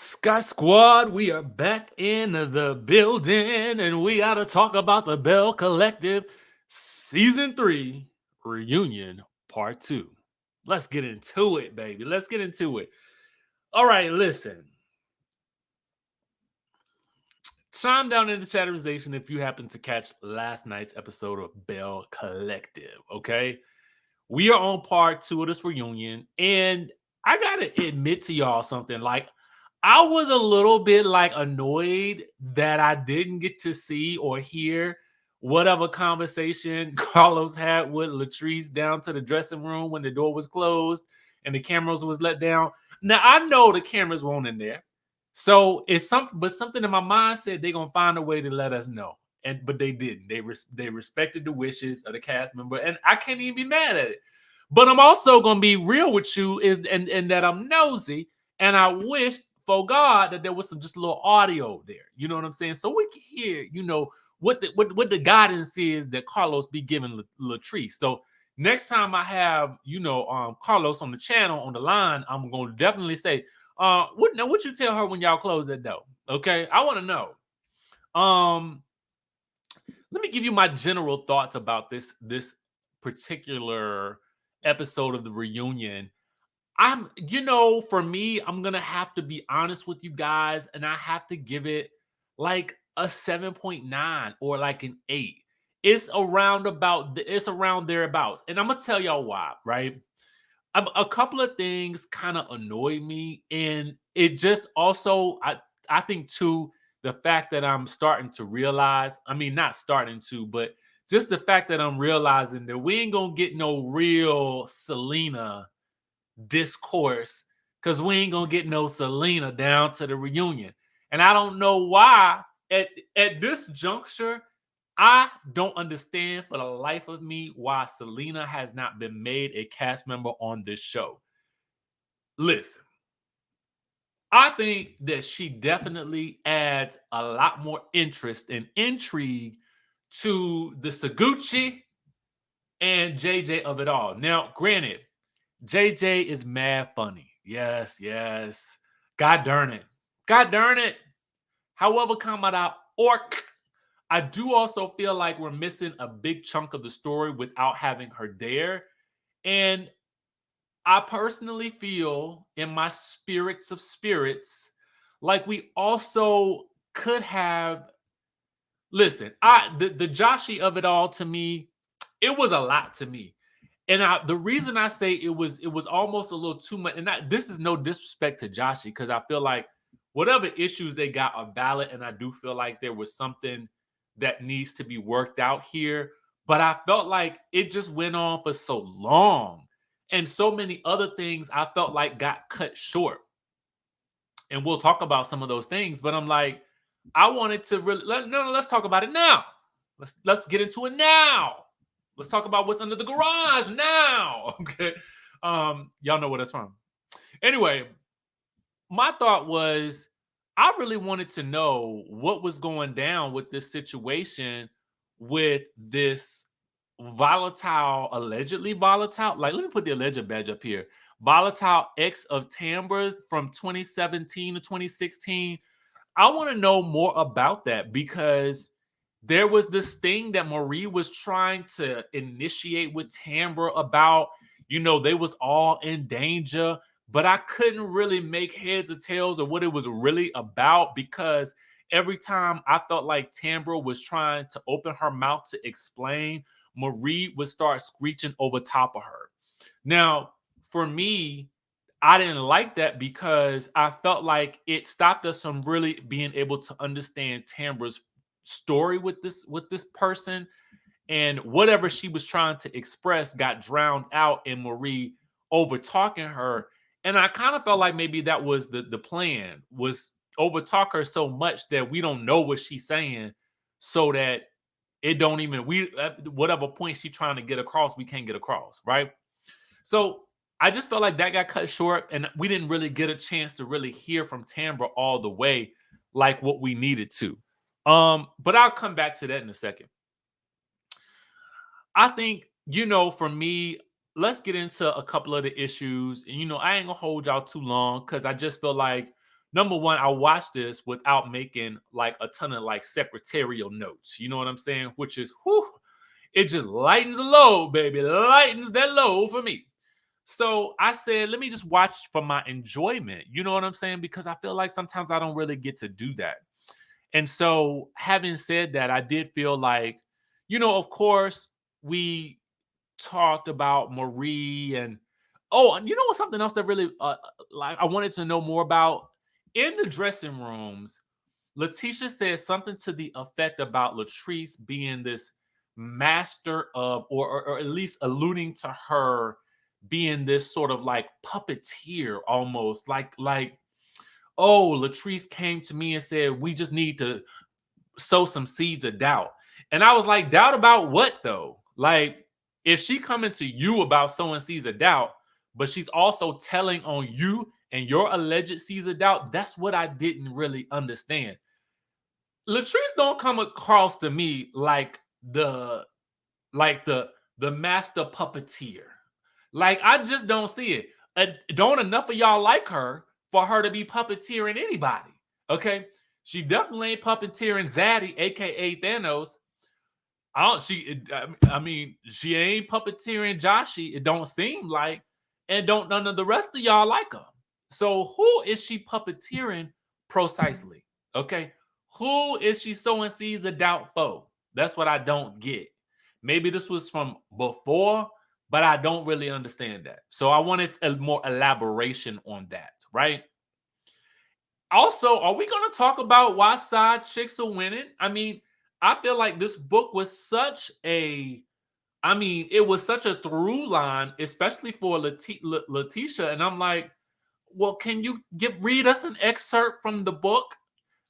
Sky Squad, we are back in the building and we got to talk about the Bell Collective Season 3 Reunion Part 2. Let's get into it, baby. Let's get into it. All right, listen. Chime down in the chatterization if you happen to catch last night's episode of Bell Collective, okay? We are on part 2 of this reunion, and I gotta admit to y'all something. Like, I was a little bit like annoyed that I didn't get to see or hear whatever conversation Carlos had with Latrice down to the dressing room when the door was closed and the cameras was let down. Now I know the cameras weren't in there, so it's something. But something in my mind said they're gonna find a way to let us know, and but they didn't. They respected the wishes of the cast member, and I can't even be mad at it. But I'm also gonna be real with you, is and that I'm nosy, and I wish for God that there was some just a little audio there. You know what I'm saying? So we can hear, what the guidance is that Carlos be giving Latrice. So next time I have, Carlos on the channel on the line, I'm gonna definitely say, what you tell her when y'all close that door? Okay, I want to know. Um, let me give you my general thoughts about this particular episode of the reunion. For me, I'm gonna have to be honest with you guys, and I have to give it like a 7.9 or like an 8. It's around thereabouts, and I'm gonna tell y'all why. Right, a couple of things kind of annoy me, and it just also I think too, the fact that I'm starting to realize, I mean, not starting to, but just the fact that I'm realizing that we ain't gonna get no real Selena discourse, because we ain't gonna get no Selena down to the reunion. And I don't know why at this juncture, I don't understand for the life of me why Selena has not been made a cast member on this show. Listen, I think that she definitely adds a lot more interest and intrigue to the Saguchi and JJ of it all. Now, granted, JJ is mad funny. Yes, yes. God darn it. God darn it. However, come out orc. I do also feel like we're missing a big chunk of the story without having her there. And I personally feel in my spirits of spirits, like we also could have. Listen, the Joshi of it all, to me, it was a lot to me. And the reason I say it was almost a little too much, and this is no disrespect to Joshi, because I feel like whatever issues they got are valid, and I do feel like there was something that needs to be worked out here. But I felt like it just went on for so long, and so many other things I felt like got cut short. And we'll talk about some of those things. But I'm like, I wanted to really no, let's talk about it now. Let's get into it now. Let's talk about what's under the garage now. Okay. Y'all know where that's from. Anyway, my thought was I really wanted to know what was going down with this situation with this allegedly volatile, like let me put the alleged badge up here. Volatile ex of Tambra's from 2017 to 2016. I want to know more about that, because there was this thing that Marie was trying to initiate with Tambra about, they was all in danger, but I couldn't really make heads or tails of what it was really about, because every time I felt like Tambra was trying to open her mouth to explain, Marie would start screeching over top of her. Now, for me, I didn't like that because I felt like it stopped us from really being able to understand Tambra's story with this person, and whatever she was trying to express got drowned out in Marie over talking her. And I kind of felt like maybe that was the plan, was over talk her so much that we don't know what she's saying, so that it don't even we at whatever point she's trying to get across, we can't get across, right? So I just felt like that got cut short, and we didn't really get a chance to really hear from Tambra all the way like what we needed to. But I'll come back to that in a second. I think, for me, let's get into a couple of the issues. And I ain't gonna hold y'all too long, because I just feel like number one, I watched this without making like a ton of like secretarial notes. You know what I'm saying? Which is, whew, it just lightens the load, baby. Lightens that load for me. So I said, let me just watch for my enjoyment. You know what I'm saying? Because I feel like sometimes I don't really get to do that. And so, having said that, I did feel like, of course, we talked about Marie and oh, and you know what? Something else that really like I wanted to know more about in the dressing rooms. Letitia said something to the effect about Latrice being this master of, or at least alluding to her being this sort of like puppeteer, almost like oh, Latrice came to me and said we just need to sow some seeds of doubt. And I was like, doubt about what though? Like, if she coming to you about sowing seeds of doubt, but she's also telling on you and your alleged seeds of doubt, that's what I didn't really understand. Latrice don't come across to me the like the master puppeteer. Like, I just don't see it. Don't enough of y'all like her for her to be puppeteering anybody. Okay. She definitely ain't puppeteering Zaddy, aka Thanos. I mean, she ain't puppeteering Joshy. It don't seem like, and don't none of the rest of y'all like her. So who is she puppeteering precisely? Okay, who is she sowing seeds of doubt for? That's what I don't get. Maybe this was from before, but I don't really understand that. So I wanted a more elaboration on that, right? Also, are we going to talk about why side chicks are winning? I mean, I feel like this book was it was such a through line, especially for Letitia. And I'm like, well, can you read us an excerpt from the book?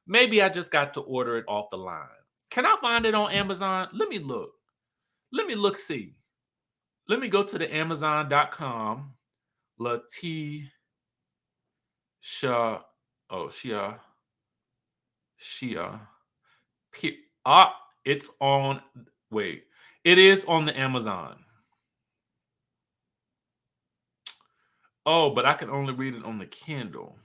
Maybe I just got to order it off the line. Can I find it on Amazon? Let me look. See. Let me go to the Amazon.com. Letitia. Oh, Shia. It's on. Wait, it is on the Amazon. Oh, but I can only read it on the Kindle.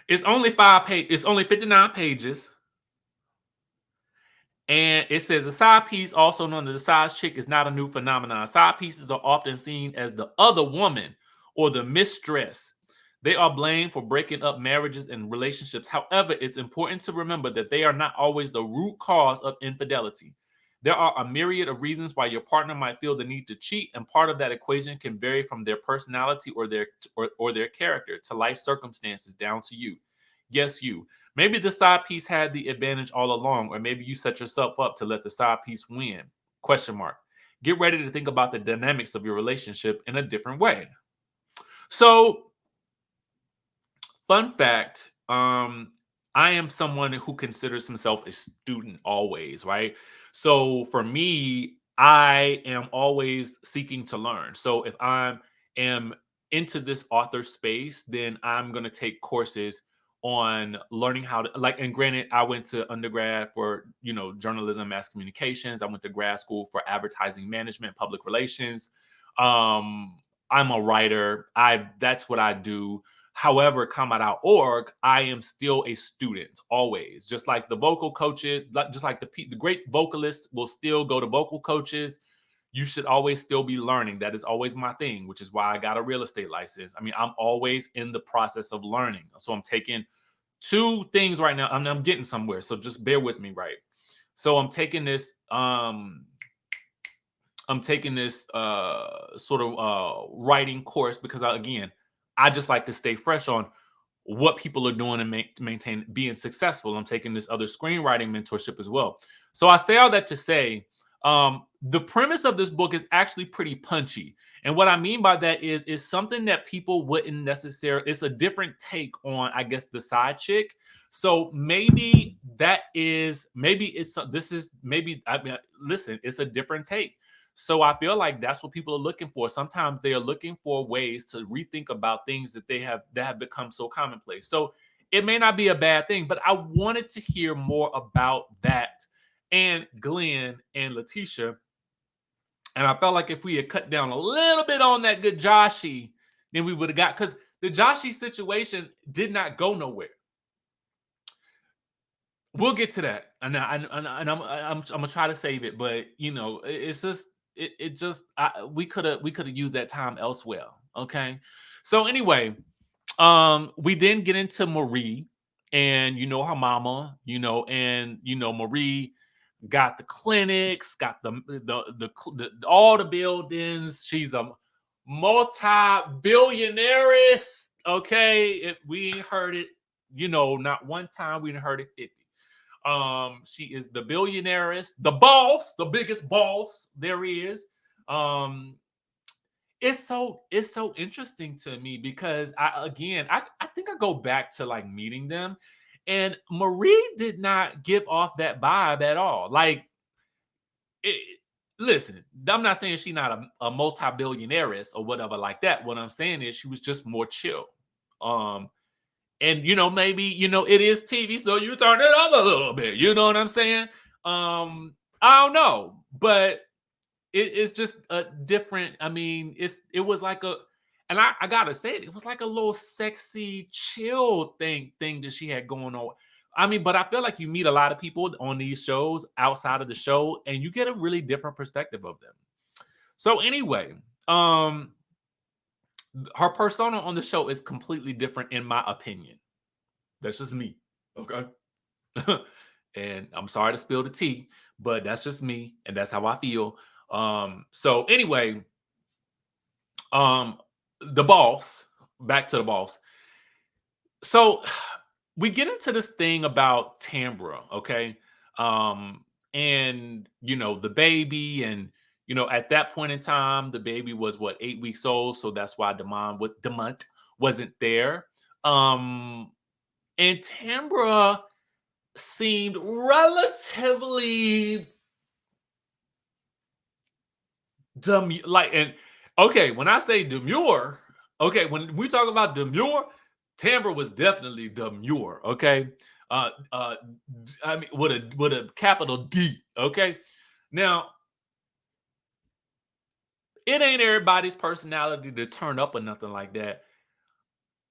It's only 5 pages. It's only 59 pages. And it says the side piece, also known as the side chick, is not a new phenomenon. Side pieces are often seen as the other woman or the mistress. They are blamed for breaking up marriages and relationships. However, it's important to remember that they are not always the root cause of infidelity. There are a myriad of reasons why your partner might feel the need to cheat, and part of that equation can vary from their personality or their character to life circumstances down to you. Yes, you. Maybe the side piece had the advantage all along, or maybe you set yourself up to let the side piece win. Question mark. Get ready to think about the dynamics of your relationship in a different way. So, fun fact, I am someone who considers himself a student always, right? So for me, I am always seeking to learn. So if I am into this author space, then I'm going to take courses on learning how to like, and granted, I went to undergrad for, journalism, mass communications. I went to grad school for advertising management, public relations. I'm a writer. That's what I do. However, combat.org, I am still a student always. Just like the vocal coaches, just like the great vocalists will still go to vocal coaches. You should always still be learning. That is always my thing, which is why I got a real estate license. I mean, I'm always in the process of learning. So I'm taking 2 things right now. I'm getting somewhere. So just bear with me, right? So I'm taking this sort of writing course because I just like to stay fresh on what people are doing and maintain being successful. I'm taking this other screenwriting mentorship as well. So I say all that to say, the premise of this book is actually pretty punchy. And what I mean by that is something that people wouldn't necessarily, it's a different take on, I guess, the side chick. So maybe it's a different take. So I feel like that's what people are looking for. Sometimes they are looking for ways to rethink about things that have become so commonplace. So it may not be a bad thing, but I wanted to hear more about that and Glenn and Letitia. And I felt like if we had cut down a little bit on that good Joshy, then we would have got, because the Joshy situation did not go nowhere. We'll get to that, and I'm gonna try to save it, but you know, it's just it just we could have used that time elsewhere. Okay, so anyway, we then get into Marie, and you know her mama, you know, and you know Marie got the clinics, got the all the buildings. She's a multi-billionaires. Okay, if we ain't heard it, you know, not one time we didn't heard it 50. She is the billionaires, the boss, the biggest boss there is. Um, it's so interesting to me because I think I go back to like meeting them, and Marie did not give off that vibe at all. Like, it, listen, I'm not saying she's not a multi-billionaires or whatever like that. What I'm saying is she was just more chill. Um, and you know, maybe you know it is TV, so you turn it up a little bit. You know what I'm saying? I don't know, but it's just a different. I mean, it was like a, and I gotta say it was like a little sexy, chill thing that she had going on. I mean, but I feel like you meet a lot of people on these shows outside of the show, and you get a really different perspective of them. So anyway, um, her persona on the show is completely different, in my opinion. That's just me. Okay. And I'm sorry to spill the tea, but that's just me, and that's how I feel. So anyway, um, the boss, back to the boss. So we get into this thing about Tambra, okay? Um, and you know, the baby, and you know, at that point in time, the baby was what, 8 weeks old, so that's why Demont wasn't there. Um, and Tambra seemed relatively like, and okay, when I say demure, okay, when we talk about demure, Tambra was definitely demure. Okay, uh, uh, I mean with a capital D. Okay, now it ain't everybody's personality to turn up or nothing like that.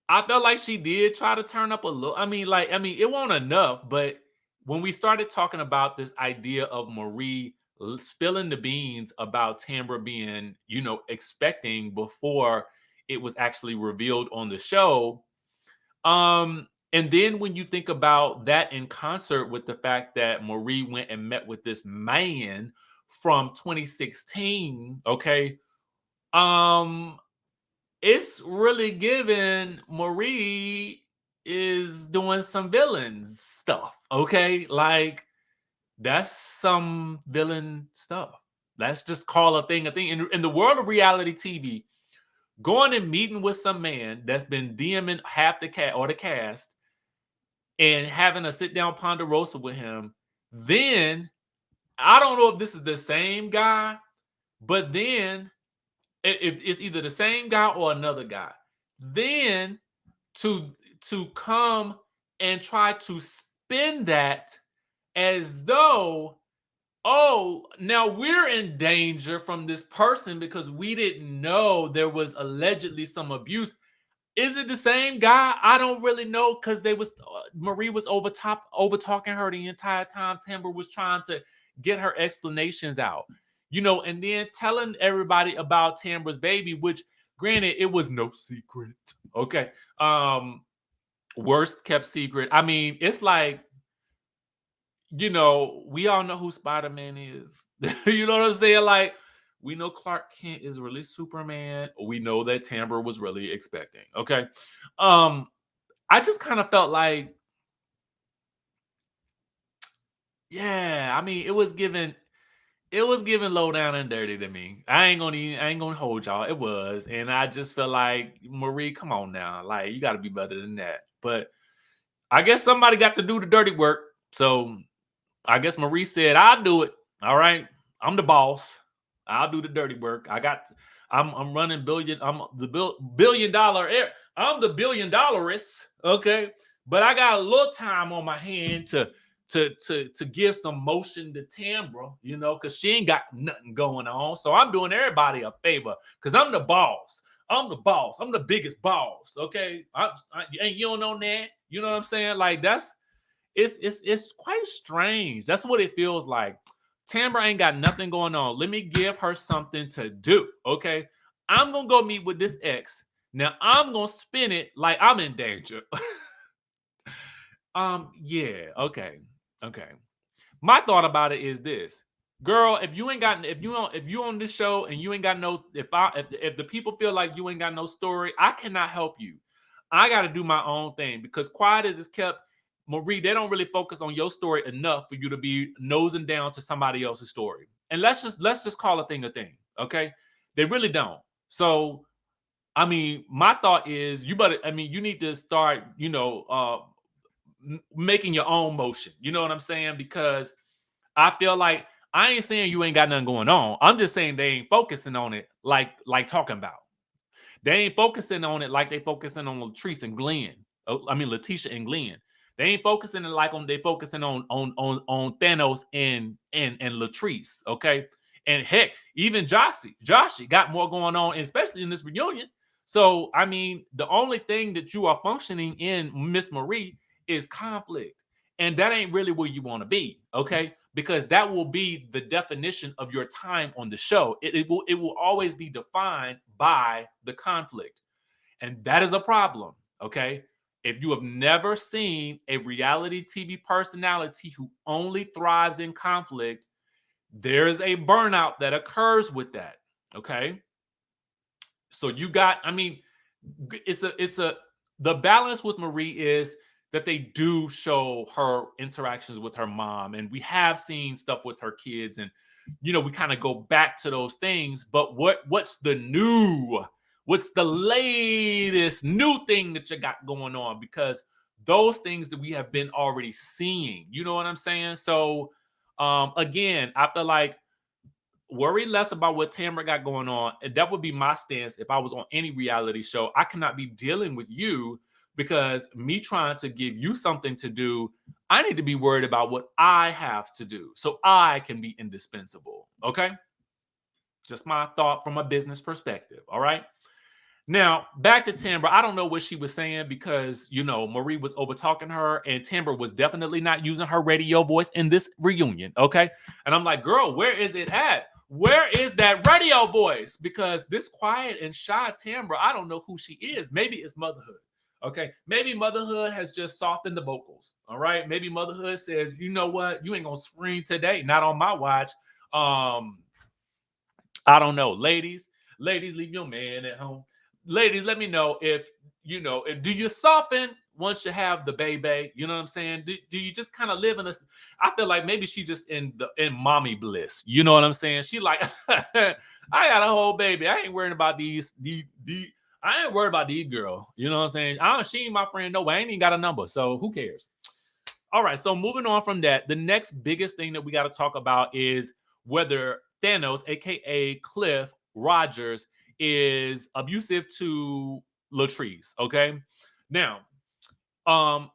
I felt like she did try to turn up a little. I mean, it wasn't enough, but when we started talking about this idea of Marie spilling the beans about Tambra being, you know, expecting before it was actually revealed on the show, and then when you think about that in concert with the fact that Marie went and met with this man from 2016, okay, um, it's really given Marie is doing some villain stuff. Okay. Like that's some villain stuff. Let's just call a thing a thing. In the world of reality TV, going and meeting with some man that's been DMing half the cat or the cast and having a sit down ponderosa with him, then I don't know if this is the same guy, but then if it's either the same guy or another guy, then to come and try to spin that as though, oh, now we're in danger from this person because we didn't know there was allegedly some abuse. Is it the same guy? I don't really know because they was Marie was over talking her the entire time. Tambra was trying to get her explanations out, you know, and then telling everybody about Tambra's baby, which granted it was no secret. Okay, worst kept secret. I mean, it's like, you know, we all know who Spider-Man is. You know what I'm saying? Like, we know Clark Kent is really Superman. We know that Tambra was really expecting. Okay. Um, I just kind of felt like, yeah, I mean, it was given low down and dirty to me. I ain't gonna hold y'all. It was. And I just felt like, Marie, come on now. Like, you gotta be better than that. But I guess somebody got to do the dirty work. So I guess Marie said, I'll do it. All right. I'm the boss. I'll do the dirty work. I'm running billion. I'm the billion dollar air. I'm the billion dollarist. Okay. But I got a little time on my hand to give some motion to Tambra, you know, because she ain't got nothing going on. So I'm doing everybody a favor because I'm the boss. I'm the boss. I'm the biggest boss. Okay. And you don't know that. You know what I'm saying? Like it's quite strange. That's what it feels like. Tambra ain't got nothing going on. Let me give her something to do. Okay. I'm gonna go meet with this ex. Now I'm gonna spin it like I'm in danger. Yeah, okay. Okay. My thought about it is this. Girl, if you ain't got if you on this show and you ain't got no if the people feel like you ain't got no story, I cannot help you. I got to do my own thing because quiet as it's kept, Marie, they don't really focus on your story enough for you to be nosing down to somebody else's story. And let's just call a thing, okay? They really don't. So, I mean, my thought is you need to start, making your own motion. You know what I'm saying? Because I feel like I ain't saying you ain't got nothing going on. I'm just saying they ain't focusing on it like talking about. They ain't focusing on it like they focusing on Latrice and Glenn. Letitia and Glenn. They ain't focusing it like they focusing on Thanos and Latrice. Okay. And heck, even Joshy got more going on, especially in this reunion. So I mean, the only thing that you are functioning in, Miss Marie, is conflict. And that ain't really where you want to be, okay? Because that will be the definition of your time on the show. It will always be defined by the conflict. And that is a problem, okay? If you have never seen a reality TV personality who only thrives in conflict, there is a burnout that occurs with that, okay? So you got, I mean, the balance with Marie is that they do show her interactions with her mom, and we have seen stuff with her kids, and we kind of go back to those things. But what's the new? What's the latest new thing that you got going on? Because those things that we have been already seeing, you know what I'm saying? So again, I feel like worry less about what Tambra got going on. And that would be my stance if I was on any reality show. I cannot be dealing with you because me trying to give you something to do, I need to be worried about what I have to do so I can be indispensable. Okay? Just my thought from a business perspective. All right. Now, back to Tambra. I don't know what she was saying because, Marie was over talking her and Tambra was definitely not using her radio voice in this reunion. Okay. And I'm like, girl, where is it at? Where is that radio voice? Because this quiet and shy Tambra, I don't know who she is. Maybe it's Motherhood. Okay. Maybe Motherhood has just softened the vocals. All right. Maybe Motherhood says, you know what? You ain't going to scream today. Not on my watch. I don't know. Ladies, leave your man at home. Ladies, let me know if do you soften once you have the baby? You know what I'm saying? Do you just kind of live in a? I feel like maybe she just in mommy bliss. You know what I'm saying? She like, I got a whole baby. I ain't worrying about these. I ain't worried about these girl. You know what I'm saying? She ain't my friend. No, I ain't even got a number. So who cares? All right. So moving on from that, the next biggest thing that we got to talk about is whether Thanos, aka Cliff Rogers, is abusive to Latrice. Okay. Now,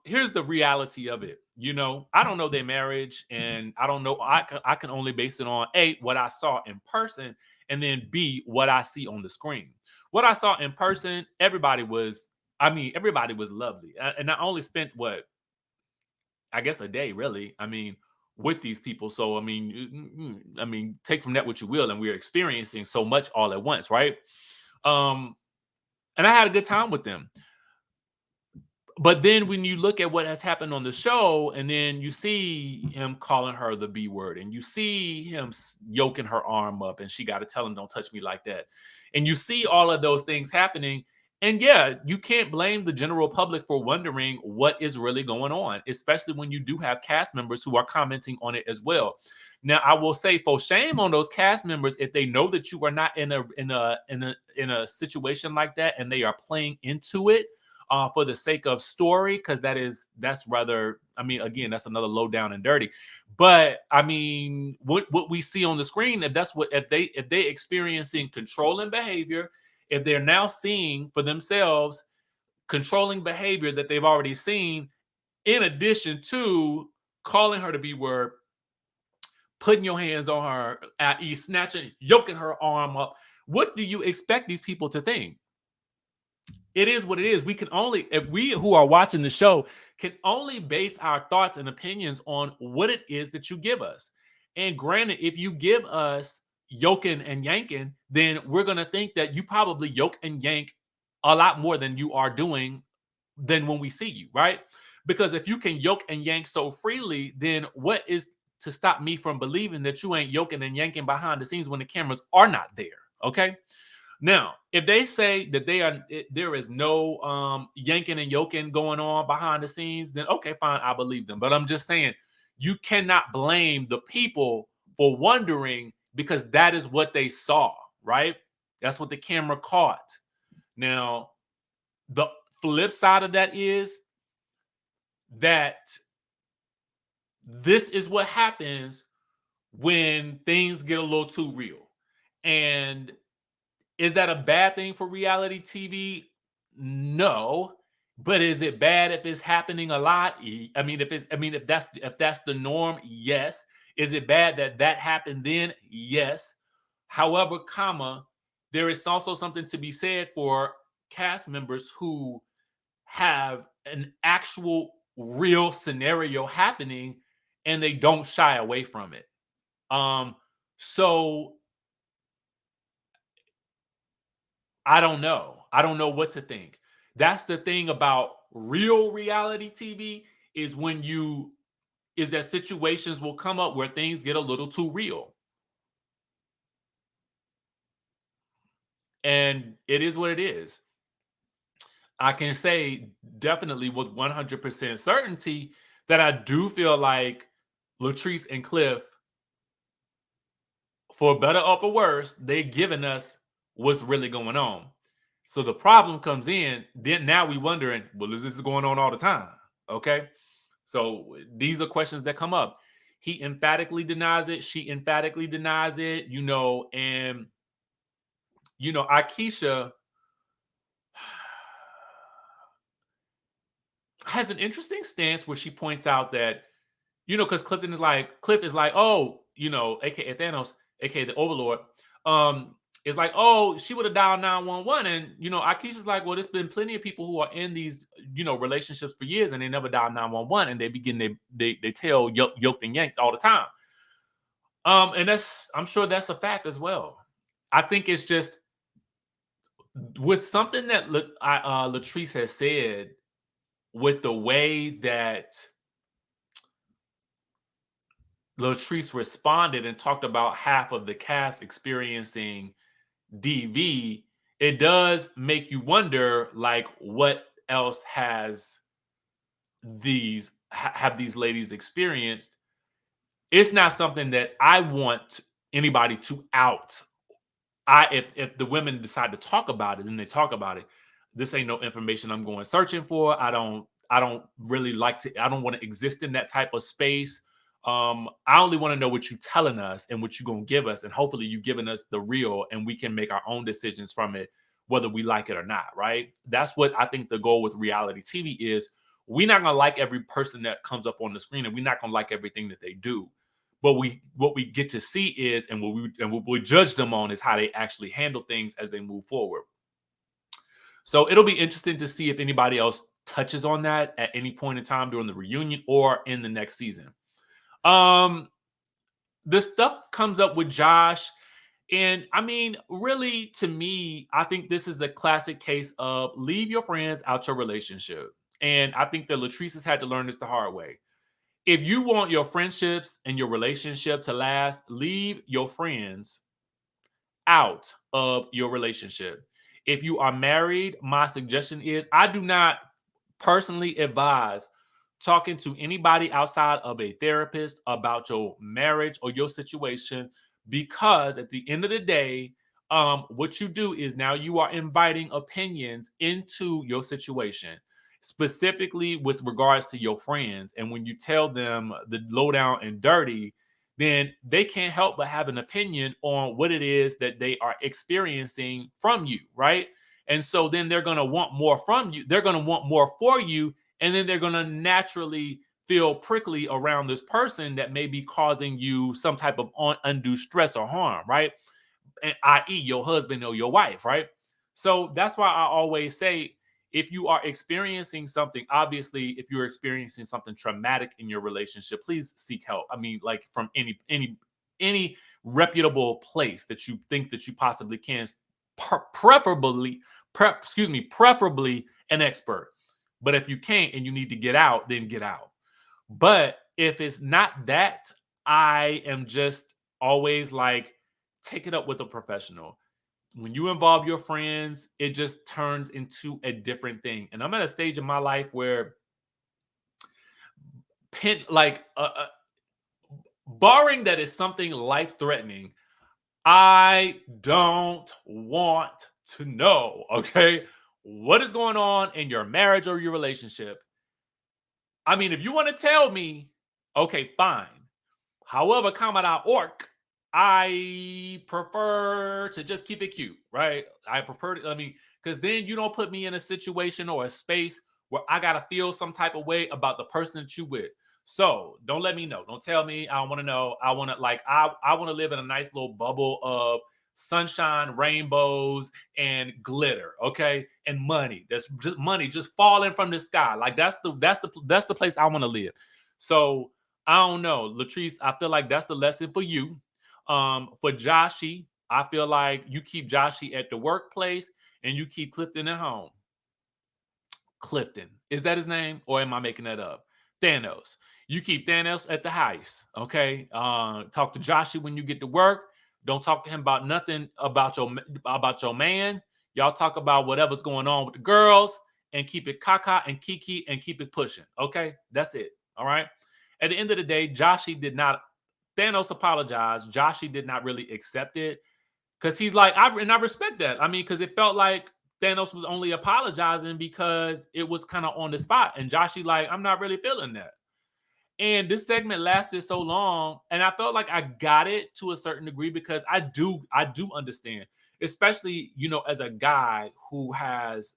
here's the reality of it. I don't know their marriage, and I don't know. I can only base it on A, what I saw in person, and then B, what I see on the screen. What I saw in person, everybody was lovely. And I only spent I guess a day, really. With these people. So take from that what you will, and we're experiencing so much all at once, right? And I had a good time with them. But then when you look at what has happened on the show, and then you see him calling her the B word, and you see him yoking her arm up, and she got to tell him, don't touch me like that. And you see all of those things happening. And yeah, you can't blame the general public for wondering what is really going on, especially when you do have cast members who are commenting on it as well. Now, I will say, for shame on those cast members if they know that you are not in a situation like that, and they are playing into it for the sake of story, because that's rather. Again, that's another low down and dirty. But what we see on the screen, if they experiencing controlling behavior, if they're now seeing for themselves controlling behavior that they've already seen, in addition to calling her the B word, putting your hands on her, snatching, yoking her arm up, what do you expect these people to think? It is what it is. We can only, if we who are watching the show can only base our thoughts and opinions on what it is that you give us. And granted, if you give us yoking and yanking, then we're going to think that you probably yoke and yank a lot more than you are doing than when we see you, right? Because if you can yoke and yank so freely, then what is to stop me from believing that you ain't yoking and yanking behind the scenes when the cameras are not there? Okay. Now, if they say that there is no yanking and yoking going on behind the scenes, then okay, fine, I believe them. But I'm just saying, you cannot blame the people for wondering because that is what they saw, right? That's what the camera caught. Now, the flip side of that is that this is what happens when things get a little too real. And is that a bad thing for reality TV? No. But is it bad if it's happening a lot? I mean, if that's the norm, yes. Is it bad that that happened then? Yes. However, comma, there is also something to be said for cast members who have an actual real scenario happening and they don't shy away from it. Um, so I don't know. I don't know what to think. That's the thing about real reality TV is that situations will come up where things get a little too real. And it is what it is. I can say definitely with 100% certainty that I do feel like Latrice and Cliff, for better or for worse, they're giving us what's really going on. So the problem comes in, then now we wondering, well, is this going on all the time? Okay. So these are questions that come up. He emphatically denies it. She emphatically denies it, and Akeisha has an interesting stance where she points out that, because Cliff is like, oh, aka Thanos, aka the Overlord, is like, oh, she would have dialed 911. And Akeisha's like, well, there's been plenty of people who are in these, relationships for years and they never dial 911 and they tell yoked and yanked all the time. And I'm sure that's a fact as well. I think it's just with something that Latrice has said, with the way that Latrice responded and talked about half of the cast experiencing DV, it does make you wonder, like, what else have these ladies experienced? It's not something that I want anybody to out. If the women decide to talk about it, then they talk about it. This ain't no information I'm going searching for. I don't really like to. I don't want to exist in that type of space. I only want to know what you're telling us and what you're gonna give us, and hopefully you giving us the real, and we can make our own decisions from it, whether we like it or not. Right? That's what I think the goal with reality TV is. We're not gonna like every person that comes up on the screen, and we're not gonna like everything that they do. But what we get to see is, and what we judge them on is how they actually handle things as they move forward. So it'll be interesting to see if anybody else touches on that at any point in time during the reunion or in the next season. Um, the stuff comes up with Josh, and I mean, really, to me, I think this is a classic case of leave your friends out your relationship. And I think that Latrice has had to learn this the hard way. If you want your friendships and your relationship to last, leave your friends out of your relationship. If you are married, my suggestion is I do not personally advise talking to anybody outside of a therapist about your marriage or your situation, because at the end of the day, what you do is now you are inviting opinions into your situation, specifically with regards to your friends. And when you tell them the lowdown and dirty, then they can't help but have an opinion on what it is that they are experiencing from you, right? And so then they're going to want more from you. They're going to want more for you. And then they're going to naturally feel prickly around this person that may be causing you some type of undue stress or harm, right? And i.e., your husband or your wife, right? So that's why I always say if you are experiencing something, obviously, if you're experiencing something traumatic in your relationship, please seek help. I mean, like from any reputable place that you think that you possibly can, preferably an expert. But if you can't and you need to get out, then get out. But if it's not that, I am just always like, take it up with a professional. When you involve your friends, it just turns into a different thing. And I'm at a stage in my life where, barring that is something life threatening, I don't want to know, okay, what is going on in your marriage or your relationship. I mean, if you want to tell me, okay, fine. However, orc, I prefer to just keep it cute, right? Because then you don't put me in a situation or a space where I got to feel some type of way about the person that you with. So don't let me know. Don't tell me. I don't want to know. I want to live in a nice little bubble of sunshine, rainbows, and glitter, okay? And money. That's just money just falling from the sky. Like that's the place I want to live. So I don't know, Latrice, I feel like that's the lesson for you. For Joshy, I feel like you keep Joshy at the workplace and you keep Clifton at home. Clifton, is that his name, or am I making that up? Thanos. You keep Thanos at the house, okay? Talk to Joshy when you get to work. Don't talk to him about nothing about your man. Y'all talk about whatever's going on with the girls and keep it Kaka and Kiki and keep it pushing, okay? That's it, all right? At the end of the day, Thanos apologized. Joshy did not really accept it because he's like, I respect that. I mean, because it felt like Thanos was only apologizing because it was kind of on the spot. And Joshy like, I'm not really feeling that. And this segment lasted so long, and I felt like I got it to a certain degree because I do understand, especially, as a guy who has,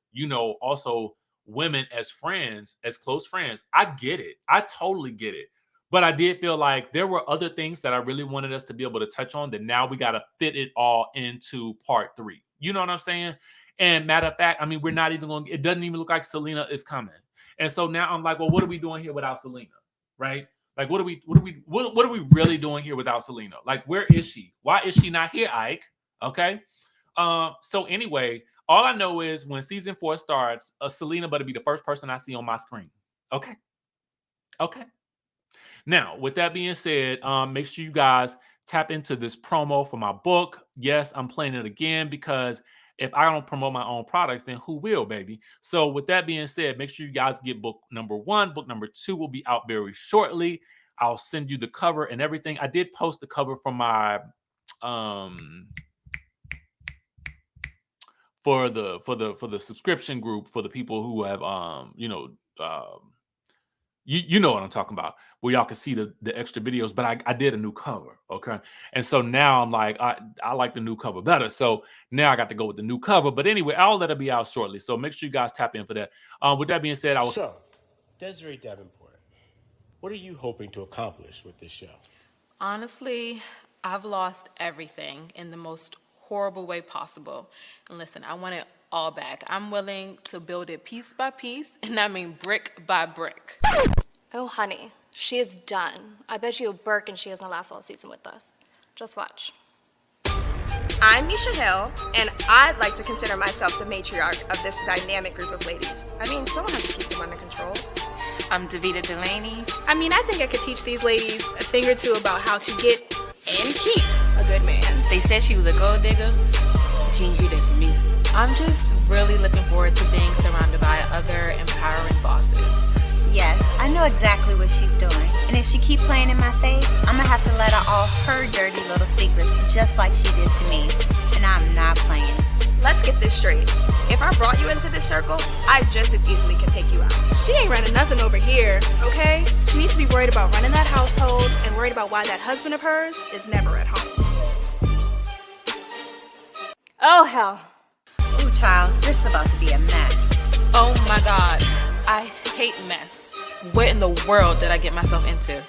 also women as friends, as close friends. I get it. I totally get it. But I did feel like there were other things that I really wanted us to be able to touch on that now we got to fit it all into part 3. You know what I'm saying? And matter of fact, I mean, we're not even it doesn't even look like Selena is coming. And so now I'm like, well, what are we doing here without Selena? Right? Like, what are we really doing here without Selena? Like, where is she? Why is she not here, Ike? Okay. So anyway, all I know is when season 4 starts, Selena better be the first person I see on my screen. Okay. Okay. Now, with that being said, make sure you guys tap into this promo for my book. Yes, I'm playing it again because if I don't promote my own products, then who will, baby? So with that being said, make sure you guys get book number 1. Book number 2 will be out very shortly. I'll send you the cover and everything. I did post the cover from my for the subscription group for the people who have you know what I'm talking about, where y'all can see the extra videos, but I did a new cover, okay? And so now I'm like, I like the new cover better. So now I got to go with the new cover. But anyway, I'll let it be out shortly. So make sure you guys tap in for that. With that being said, So, Desiree Davenport, what are you hoping to accomplish with this show? Honestly, I've lost everything in the most horrible way possible. And listen, I want it all back. I'm willing to build it piece by piece, and I mean brick by brick. Oh, honey, she is done. I bet you a Birkin she doesn't last all season with us. Just watch. I'm Misha Hill, and I'd like to consider myself the matriarch of this dynamic group of ladies. I mean, someone has to keep them under control. I'm Davita Delaney. I mean, I think I could teach these ladies a thing or two about how to get and keep a good man. They said she was a gold digger. Gene, you're there for me. I'm just really looking forward to being surrounded by other empowering bosses. Yes, I know exactly what she's doing. And if she keep playing in my face, I'm gonna have to let her off her dirty little secrets just like she did to me. And I'm not playing. Let's get this straight. If I brought you into this circle, I just as easily can take you out. She ain't running nothing over here, okay? She needs to be worried about running that household and worried about why that husband of hers is never at home. Oh, hell. Ooh, child, this is about to be a mess. Oh my God, I hate mess. What in the world did I get myself into?